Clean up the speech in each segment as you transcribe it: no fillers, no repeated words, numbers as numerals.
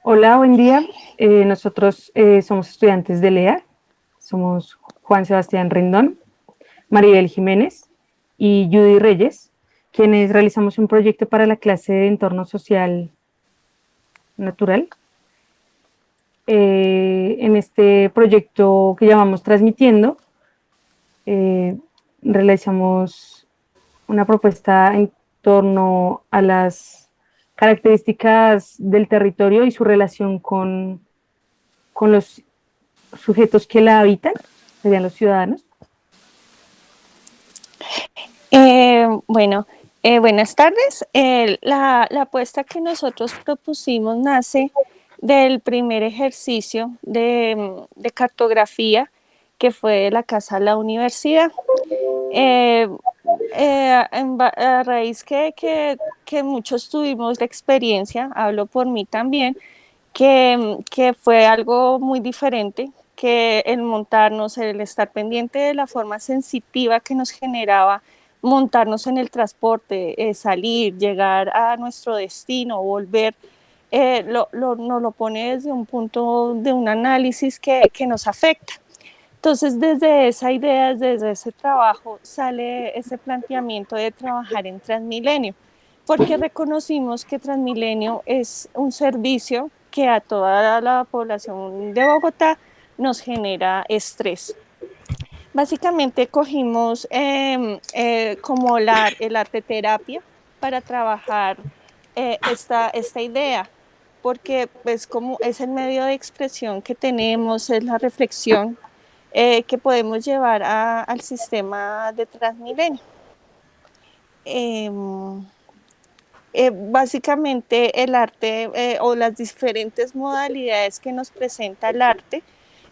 Hola, buen día. Nosotros somos estudiantes de LEA. Somos Juan Sebastián Rendón, Maribel Jiménez y Judy Reyes, quienes realizamos un proyecto para la clase de entorno social natural. En este proyecto que llamamos Transmitiendo, eh, realizamos una propuesta en torno a las características del territorio y su relación con los sujetos que la habitan, serían los ciudadanos. Bueno, buenas tardes. La apuesta que nosotros propusimos nace del primer ejercicio de cartografía que fue la Casa de la Universidad. Eh, a raíz que muchos tuvimos la experiencia, hablo por mí también, que fue algo muy diferente, que el montarnos, el estar pendiente de la forma sensitiva que nos generaba montarnos en el transporte, salir, llegar a nuestro destino, volver, nos lo pone desde un punto de un análisis que nos afecta. Entonces, desde esa idea, desde ese trabajo, sale ese planteamiento de trabajar en Transmilenio, porque reconocimos que Transmilenio es un servicio que a toda la población de Bogotá nos genera estrés. Básicamente cogimos como el arte terapia para trabajar esta idea, porque pues como es el medio de expresión que tenemos, es la reflexión que podemos llevar al sistema de Transmilenio. Eh, Básicamente el arte o las diferentes modalidades que nos presenta el arte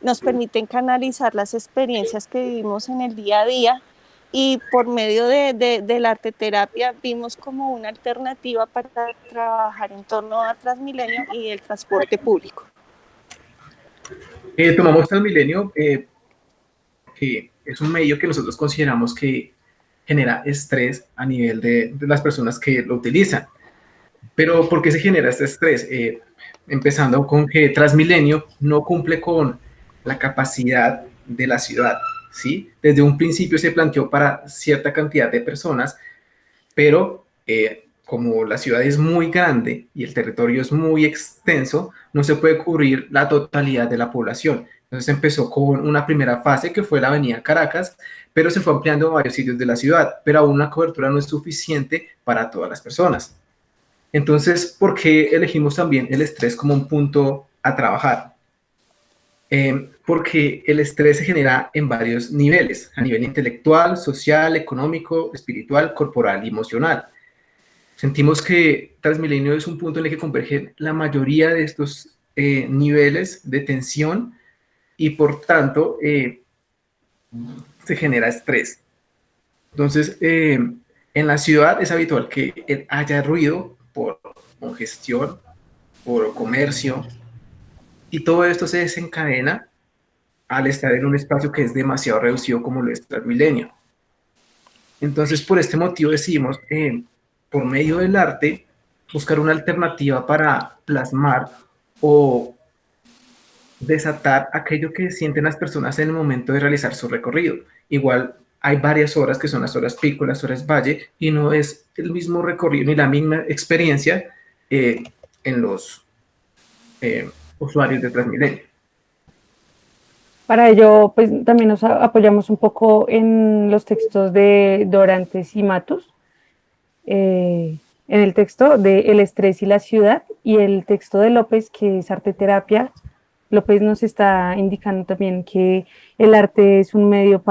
nos permiten canalizar las experiencias que vivimos en el día a día y por medio de la arte terapia vimos como una alternativa para trabajar en torno a Transmilenio y el transporte público. Tomamos Transmilenio, que es un medio que nosotros consideramos que genera estrés a nivel de las personas que lo utilizan. Pero ¿por qué se genera este estrés? Empezando con que Transmilenio no cumple con la capacidad de la ciudad, ¿sí? Desde un principio se planteó para cierta cantidad de personas, pero como la ciudad es muy grande y el territorio es muy extenso, no se puede cubrir la totalidad de la población. Entonces empezó con una primera fase que fue la avenida Caracas, pero se fue ampliando a varios sitios de la ciudad, pero aún la cobertura no es suficiente para todas las personas. Entonces, ¿por qué elegimos también el estrés como un punto a trabajar? Porque el estrés se genera en varios niveles, a nivel intelectual, social, económico, espiritual, corporal y emocional. Sentimos que Transmilenio es un punto en el que convergen la mayoría de estos niveles de tensión y por tanto se genera estrés. Entonces, en la ciudad es habitual que haya ruido por congestión, por comercio, y todo esto se desencadena al estar en un espacio que es demasiado reducido como lo es Transmilenio. Entonces, por este motivo decidimos, por medio del arte, buscar una alternativa para plasmar o desatar aquello que sienten las personas en el momento de realizar su recorrido. Igual hay varias horas que son las horas pico, las horas valle, y no es el mismo recorrido ni la misma experiencia en los usuarios de Transmilenio. Para ello, pues también nos apoyamos un poco en los textos de Dorantes y Matus, en el texto de El estrés y la ciudad y el texto de López, que es arte terapia. López nos está indicando también que el arte es un medio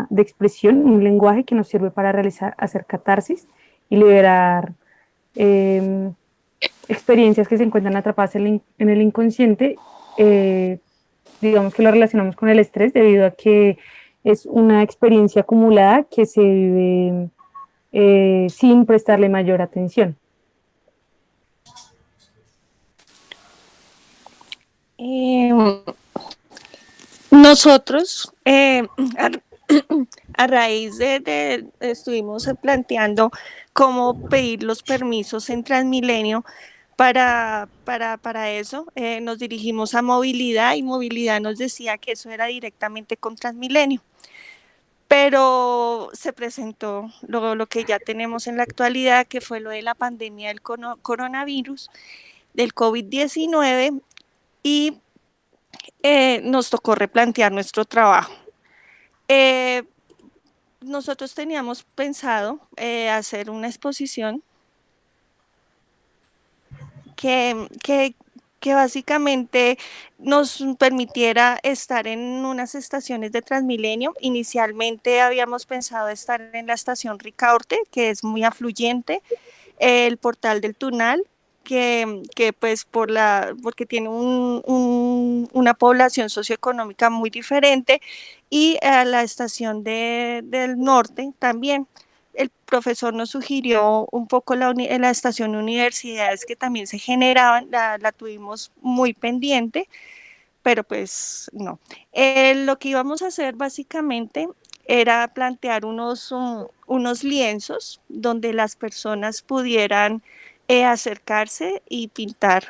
de expresión, un lenguaje que nos sirve para hacer catarsis y liberar experiencias que se encuentran atrapadas en el inconsciente. Digamos que lo relacionamos con el estrés debido a que es una experiencia acumulada que se vive sin prestarle mayor atención. Nosotros, a raíz estuvimos planteando cómo pedir los permisos en Transmilenio Para eso nos dirigimos a movilidad y movilidad nos decía que eso era directamente con Transmilenio. Pero se presentó lo que ya tenemos en la actualidad, que fue lo de la pandemia del coronavirus, del COVID-19, y nos tocó replantear nuestro trabajo. Nosotros teníamos pensado hacer una exposición que básicamente nos permitiera estar en unas estaciones de Transmilenio. Inicialmente habíamos pensado estar en la estación Ricaurte, que es muy afluyente, el Portal del Tunal, que pues porque tiene una población socioeconómica muy diferente, y a la estación del norte también. El profesor nos sugirió un poco la estación universidades que también se generaban, la tuvimos muy pendiente, pero pues no. Lo que íbamos a hacer básicamente era plantear unos lienzos donde las personas pudieran acercarse y pintar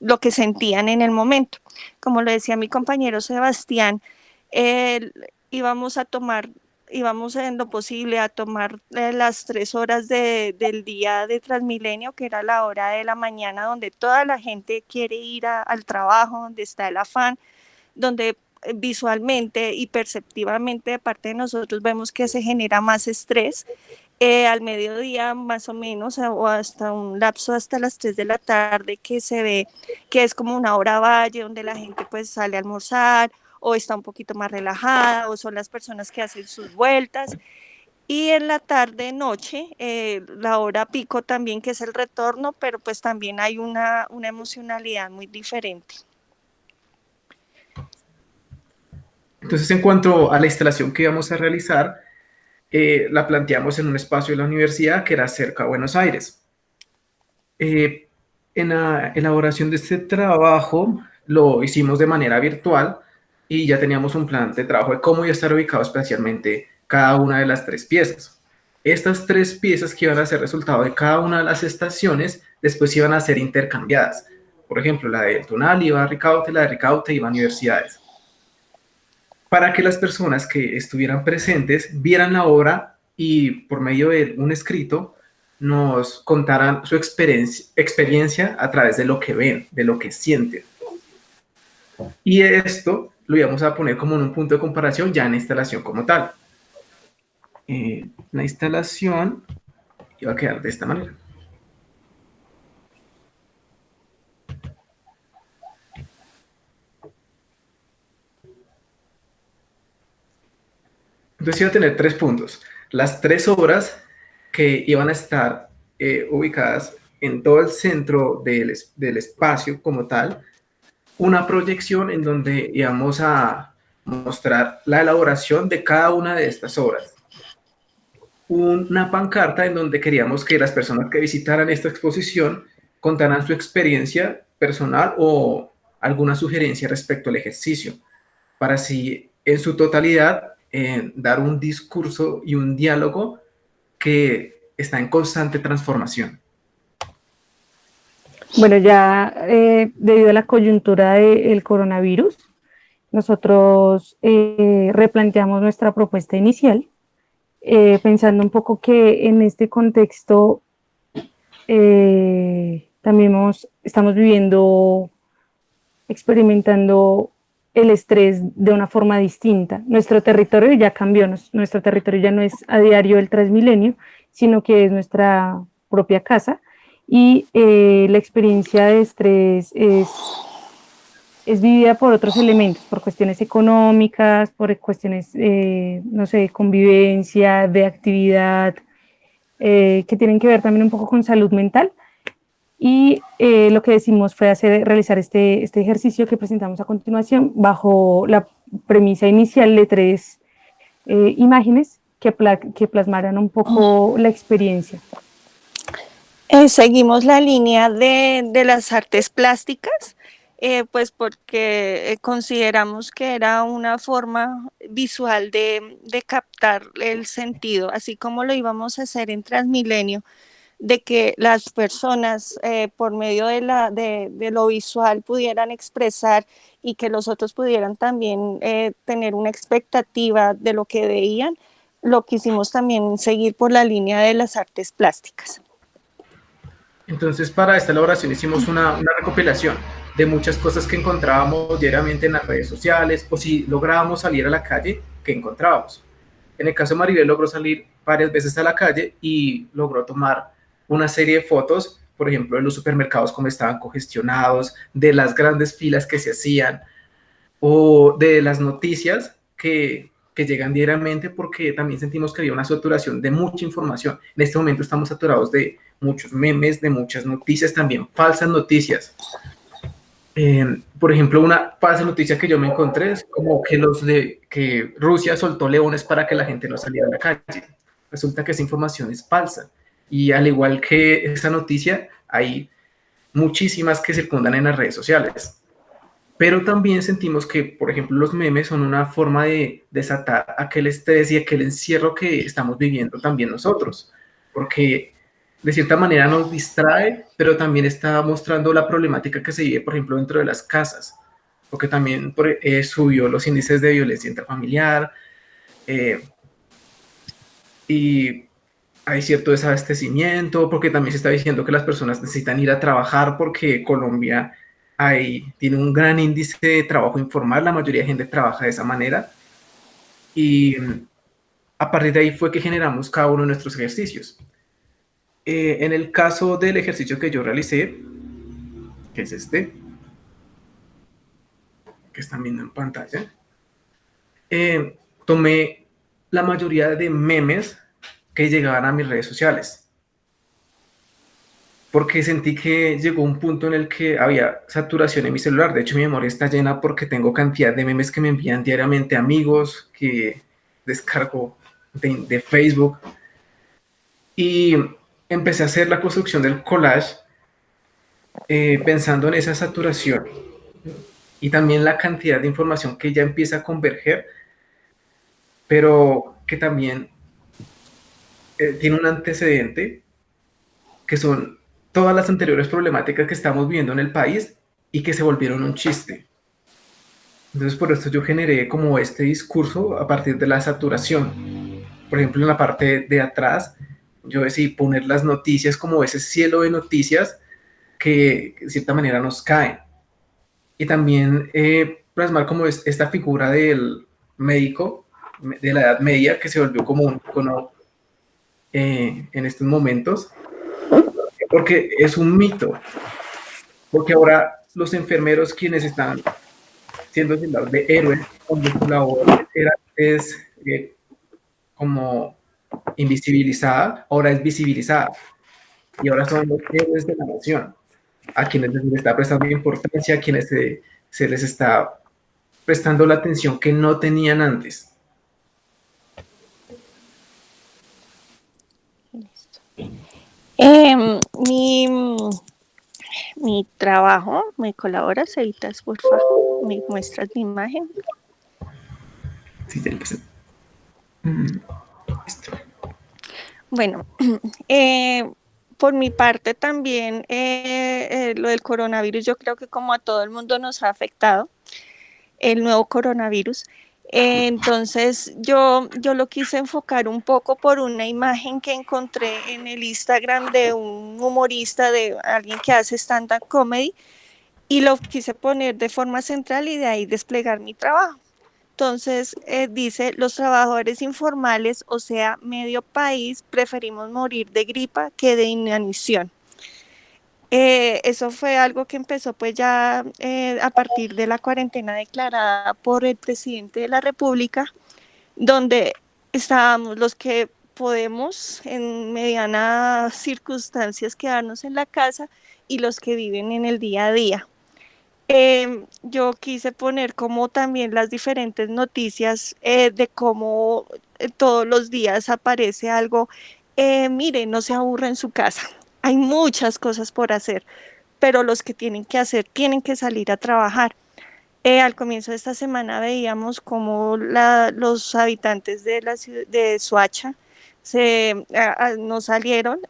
lo que sentían en el momento. Como lo decía mi compañero Sebastián, eh, íbamos a tomar, íbamos en lo posible a tomar las 3 horas del día de Transmilenio, que era la hora de la mañana donde toda la gente quiere ir al trabajo, donde está el afán, donde visualmente y perceptivamente de parte de nosotros vemos que se genera más estrés. Al mediodía más o menos, o hasta un lapso hasta las 3 de la tarde, que se ve que es como una hora valle donde la gente pues sale a almorzar o está un poquito más relajada, o son las personas que hacen sus vueltas. Y en la tarde noche, la hora pico también, que es el retorno, pero pues también hay una emocionalidad muy diferente. Entonces, en cuanto a la instalación que íbamos a realizar, la planteamos en un espacio de la universidad que era cerca a Buenos Aires. En la elaboración de este trabajo lo hicimos de manera virtual y ya teníamos un plan de trabajo de cómo iba a estar ubicado espacialmente cada una de las 3 piezas. Estas 3 piezas que iban a ser resultado de cada una de las estaciones, después iban a ser intercambiadas. Por ejemplo, la de Tunal iba a Ricaurte, la de Ricaurte iba a universidades, para que las personas que estuvieran presentes vieran la obra y por medio de un escrito nos contaran su experiencia a través de lo que ven, de lo que sienten. Y esto lo íbamos a poner como en un punto de comparación ya en la instalación como tal. La instalación iba a quedar de esta manera. Entonces iba a tener 3 puntos. Las 3 obras que iban a estar ubicadas en todo el centro del espacio como tal, una proyección en donde íbamos a mostrar la elaboración de cada una de estas obras. Una pancarta en donde queríamos que las personas que visitaran esta exposición contaran su experiencia personal o alguna sugerencia respecto al ejercicio, para así en su totalidad dar un discurso y un diálogo que está en constante transformación. Bueno, ya debido a la coyuntura del coronavirus, nosotros replanteamos nuestra propuesta inicial, pensando un poco que en este contexto también estamos viviendo, experimentando el estrés de una forma distinta. Nuestro territorio ya cambió, nuestro territorio ya no es a diario el Transmilenio, sino que es nuestra propia casa, y la experiencia de estrés es vivida por otros elementos, por cuestiones económicas, por cuestiones, no sé, de convivencia, de actividad, que tienen que ver también un poco con salud mental. Y lo que decimos fue realizar este ejercicio que presentamos a continuación bajo la premisa inicial de 3 imágenes que plasmaran un poco la experiencia. Seguimos la línea de las artes plásticas, pues porque consideramos que era una forma visual de captar el sentido, así como lo íbamos a hacer en Transmilenio. de que las personas por medio de lo visual pudieran expresar y que los otros pudieran también tener una expectativa de lo que veían, lo quisimos también seguir por la línea de las artes plásticas. Entonces, para esta elaboración hicimos una recopilación de muchas cosas que encontrábamos diariamente en las redes sociales, o si lográbamos salir a la calle, que encontrábamos. En el caso de Maribel logró salir varias veces a la calle y logró tomar una serie de fotos, por ejemplo, de los supermercados como estaban congestionados, de las grandes filas que se hacían, o de las noticias que llegan diariamente, porque también sentimos que había una saturación de mucha información. En este momento estamos saturados de muchos memes, de muchas noticias, también falsas noticias. Por ejemplo, una falsa noticia que yo me encontré es como que Rusia soltó leones para que la gente no saliera a la calle. Resulta que esa información es falsa. Y al igual que esa noticia, hay muchísimas que circundan en las redes sociales. Pero también sentimos que, por ejemplo, los memes son una forma de desatar aquel estrés y aquel encierro que estamos viviendo también nosotros, porque de cierta manera nos distrae, pero también está mostrando la problemática que se vive, por ejemplo, dentro de las casas, porque también subió los índices de violencia intrafamiliar, y hay cierto desabastecimiento, porque también se está diciendo que las personas necesitan ir a trabajar porque Colombia tiene un gran índice de trabajo informal, la mayoría de gente trabaja de esa manera, y a partir de ahí fue que generamos cada uno de nuestros ejercicios. En el caso del ejercicio que yo realicé, que es este, que están viendo en pantalla, tomé la mayoría de memes que llegaban a mis redes sociales, porque sentí que llegó un punto en el que había saturación en mi celular. De hecho, mi memoria está llena porque tengo cantidad de memes que me envían diariamente amigos, que descargo de Facebook, y empecé a hacer la construcción del collage pensando en esa saturación y también la cantidad de información que ya empieza a converger, pero que también tiene un antecedente, que son todas las anteriores problemáticas que estamos viendo en el país y que se volvieron un chiste. Entonces, por esto yo generé como este discurso a partir de la saturación. Por ejemplo, en la parte de atrás, yo decidí poner las noticias como ese cielo de noticias que de cierta manera nos caen. Y también plasmar como esta figura del médico de la Edad Media que se volvió como un icono en estos momentos, porque es un mito, porque ahora los enfermeros, quienes están siendo tildados de héroes, cuando su labor es como invisibilizada, ahora es visibilizada, y ahora son los héroes de la nación, a quienes se les está prestando importancia, a quienes se les está prestando la atención que no tenían antes. Mi trabajo, ¿me colaboras, editas, por favor? ¿Me muestras mi imagen? Sí, ya empecé. Listo. Bueno, por mi parte también lo del coronavirus, yo creo que como a todo el mundo nos ha afectado el nuevo coronavirus. Entonces yo lo quise enfocar un poco por una imagen que encontré en el Instagram de un humorista, de alguien que hace stand-up comedy, y lo quise poner de forma central y de ahí desplegar mi trabajo. Entonces dice, los trabajadores informales, o sea, medio país, preferimos morir de gripa que de inanición. Eso fue algo que empezó pues ya a partir de la cuarentena declarada por el presidente de la República, donde estábamos los que podemos en medianas circunstancias quedarnos en la casa y los que viven en el día a día. Yo quise poner como también las diferentes noticias de cómo todos los días aparece algo, mire, no se aburra en su casa. Hay muchas cosas por hacer, pero los que tienen que hacer tienen que salir a trabajar. Al comienzo de esta semana veíamos cómo los habitantes de Soacha no salieron,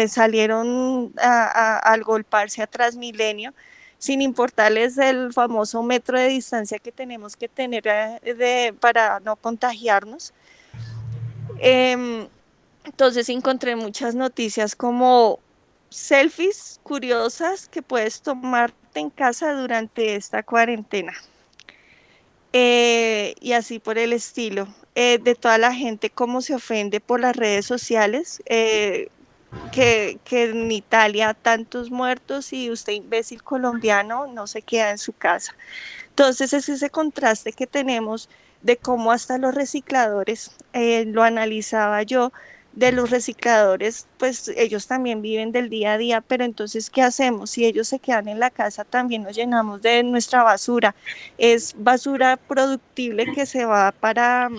salieron al golparse a Transmilenio, sin importarles el famoso metro de distancia que tenemos que tener para no contagiarnos. Entonces encontré muchas noticias como selfies curiosas que puedes tomarte en casa durante esta cuarentena. Y así por el estilo. De toda la gente, cómo se ofende por las redes sociales, que en Italia tantos muertos y usted, imbécil colombiano, no se queda en su casa. Entonces es ese contraste que tenemos de cómo hasta los recicladores, lo analizaba yo, de los recicladores, pues ellos también viven del día a día, pero entonces, ¿qué hacemos? Si ellos se quedan en la casa, también nos llenamos de nuestra basura. Es basura productible que se va para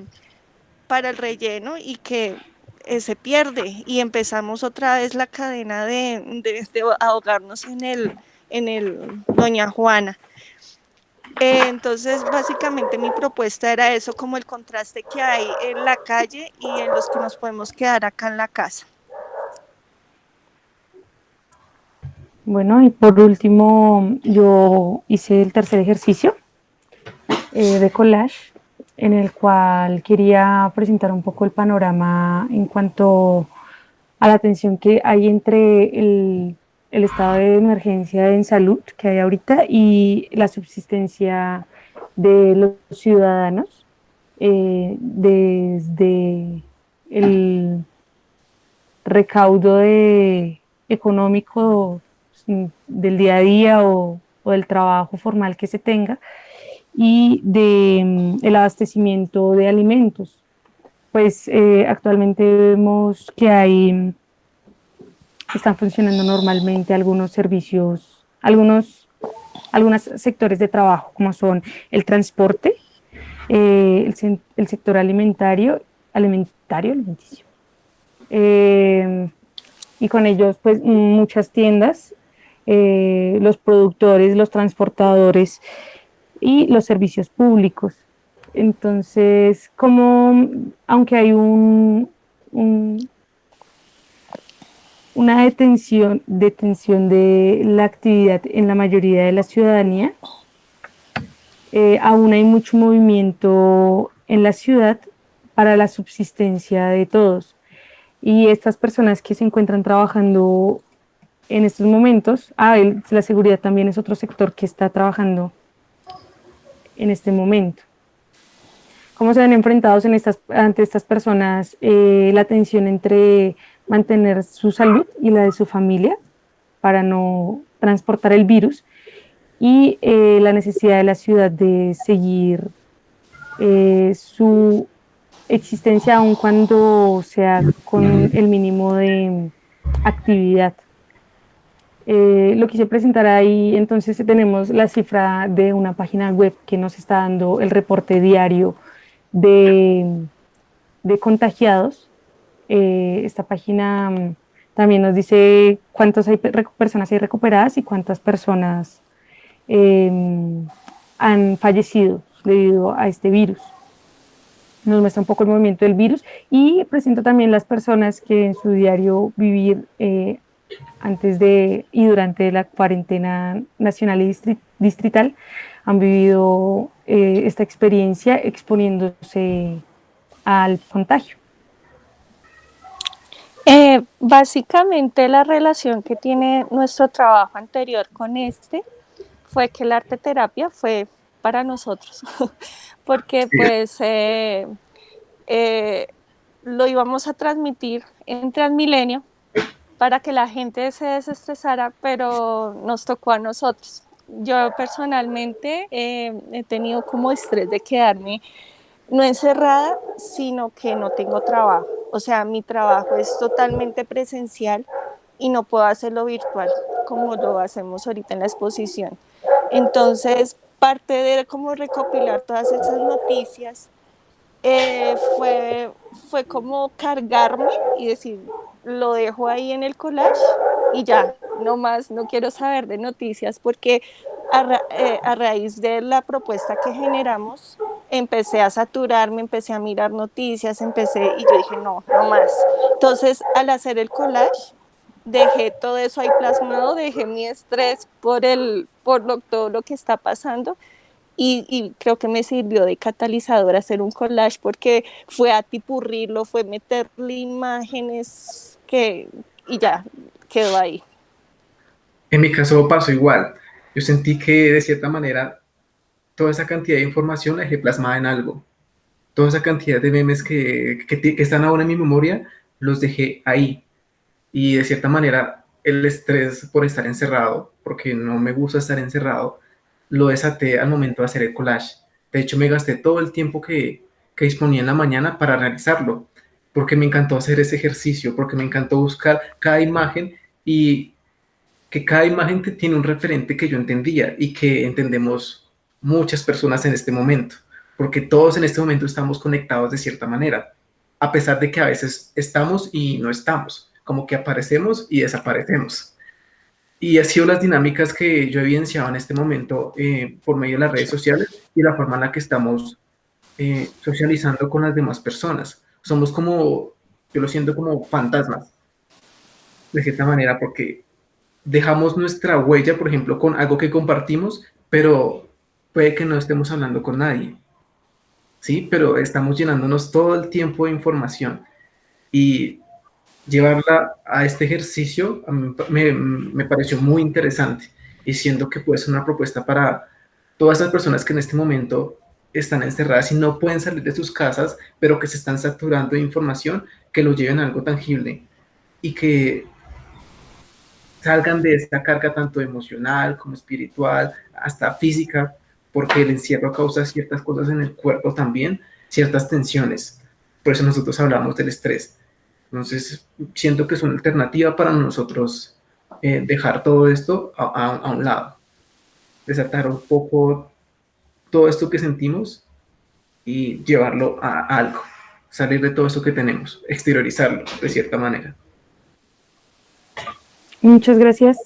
el relleno y que se pierde y empezamos otra vez la cadena de ahogarnos en el Doña Juana. Entonces, básicamente mi propuesta era eso, como el contraste que hay en la calle y en los que nos podemos quedar acá en la casa. Bueno, y por último, yo hice el tercer ejercicio de collage, en el cual quería presentar un poco el panorama en cuanto a la tensión que hay entre el estado de emergencia en salud que hay ahorita y la subsistencia de los ciudadanos, desde el recaudo económico del día a día o del trabajo formal que se tenga, y el abastecimiento de alimentos. Pues actualmente vemos que están funcionando normalmente algunos servicios, algunos sectores de trabajo, como son el transporte, el sector alimenticio. Y con ellos, pues, muchas tiendas, los productores, los transportadores y los servicios públicos. Entonces, aunque hay una detención de la actividad en la mayoría de la ciudadanía, aún hay mucho movimiento en la ciudad para la subsistencia de todos. Y estas personas que se encuentran trabajando en estos momentos, la seguridad también es otro sector que está trabajando en este momento. ¿Cómo se ven enfrentados ante estas personas la tensión entre mantener su salud y la de su familia para no transportar el virus y la necesidad de la ciudad de seguir su existencia aun cuando sea con el mínimo de actividad? Lo quise presentar ahí. Entonces tenemos la cifra de una página web que nos está dando el reporte diario de contagiados. Esta página también nos dice cuántas personas hay recuperadas y cuántas personas han fallecido debido a este virus. Nos muestra un poco el movimiento del virus y presenta también las personas que en su diario vivir antes de y durante la cuarentena nacional y distrital han vivido esta experiencia exponiéndose al contagio. Básicamente la relación que tiene nuestro trabajo anterior con fue que la arte terapia fue para nosotros, porque pues lo íbamos a transmitir en Transmilenio para que la gente se desestresara, pero nos tocó a nosotros. Yo personalmente he tenido como estrés de quedarme no encerrada, sino que no tengo trabajo. O sea, mi trabajo es totalmente presencial y no puedo hacerlo virtual como lo hacemos ahorita en la exposición. Entonces, parte de como recopilar todas esas noticias fue como cargarme y decir, lo dejo ahí en el collage y ya, no más, no quiero saber de noticias porque a raíz de la propuesta que generamos, empecé a saturarme, empecé a mirar noticias, y yo dije, no, no más. Entonces, al hacer el collage, dejé todo eso ahí plasmado, dejé mi estrés todo lo que está pasando y creo que me sirvió de catalizador hacer un collage porque fue atipurrirlo, fue meterle imágenes y ya quedó ahí. En mi caso pasó igual. Yo sentí que de cierta manera toda esa cantidad de información la dejé plasmada en algo. Toda esa cantidad de memes que están ahora en mi memoria, los dejé ahí. Y de cierta manera el estrés por estar encerrado, porque no me gusta estar encerrado, lo desaté al momento de hacer el collage. De hecho, me gasté todo el tiempo que disponía en la mañana para realizarlo, porque me encantó hacer ese ejercicio, porque me encantó buscar cada imagen y que cada imagen tiene un referente que yo entendía y que entendemos muchas personas en este momento, porque todos en este momento estamos conectados de cierta manera, a pesar de que a veces estamos y no estamos, como que aparecemos y desaparecemos. Y así son las dinámicas que yo he evidenciado en este momento por medio de las redes sociales y la forma en la que estamos socializando con las demás personas. Somos como, yo lo siento como fantasmas, de cierta manera, porque dejamos nuestra huella, por ejemplo, con algo que compartimos, pero puede que no estemos hablando con nadie, ¿sí? Pero estamos llenándonos todo el tiempo de información y llevarla a este ejercicio a mí me pareció muy interesante y siento que puede ser una propuesta para todas las personas que en este momento están encerradas y no pueden salir de sus casas, pero que se están saturando de información, que lo lleven a algo tangible y que salgan de esta carga tanto emocional como espiritual, hasta física, porque el encierro causa ciertas cosas en el cuerpo también, ciertas tensiones. Por eso nosotros hablamos del estrés. Entonces, siento que es una alternativa para nosotros dejar todo esto a un lado, desatar un poco todo esto que sentimos y llevarlo a algo, salir de todo eso que tenemos, exteriorizarlo de cierta manera. Muchas gracias.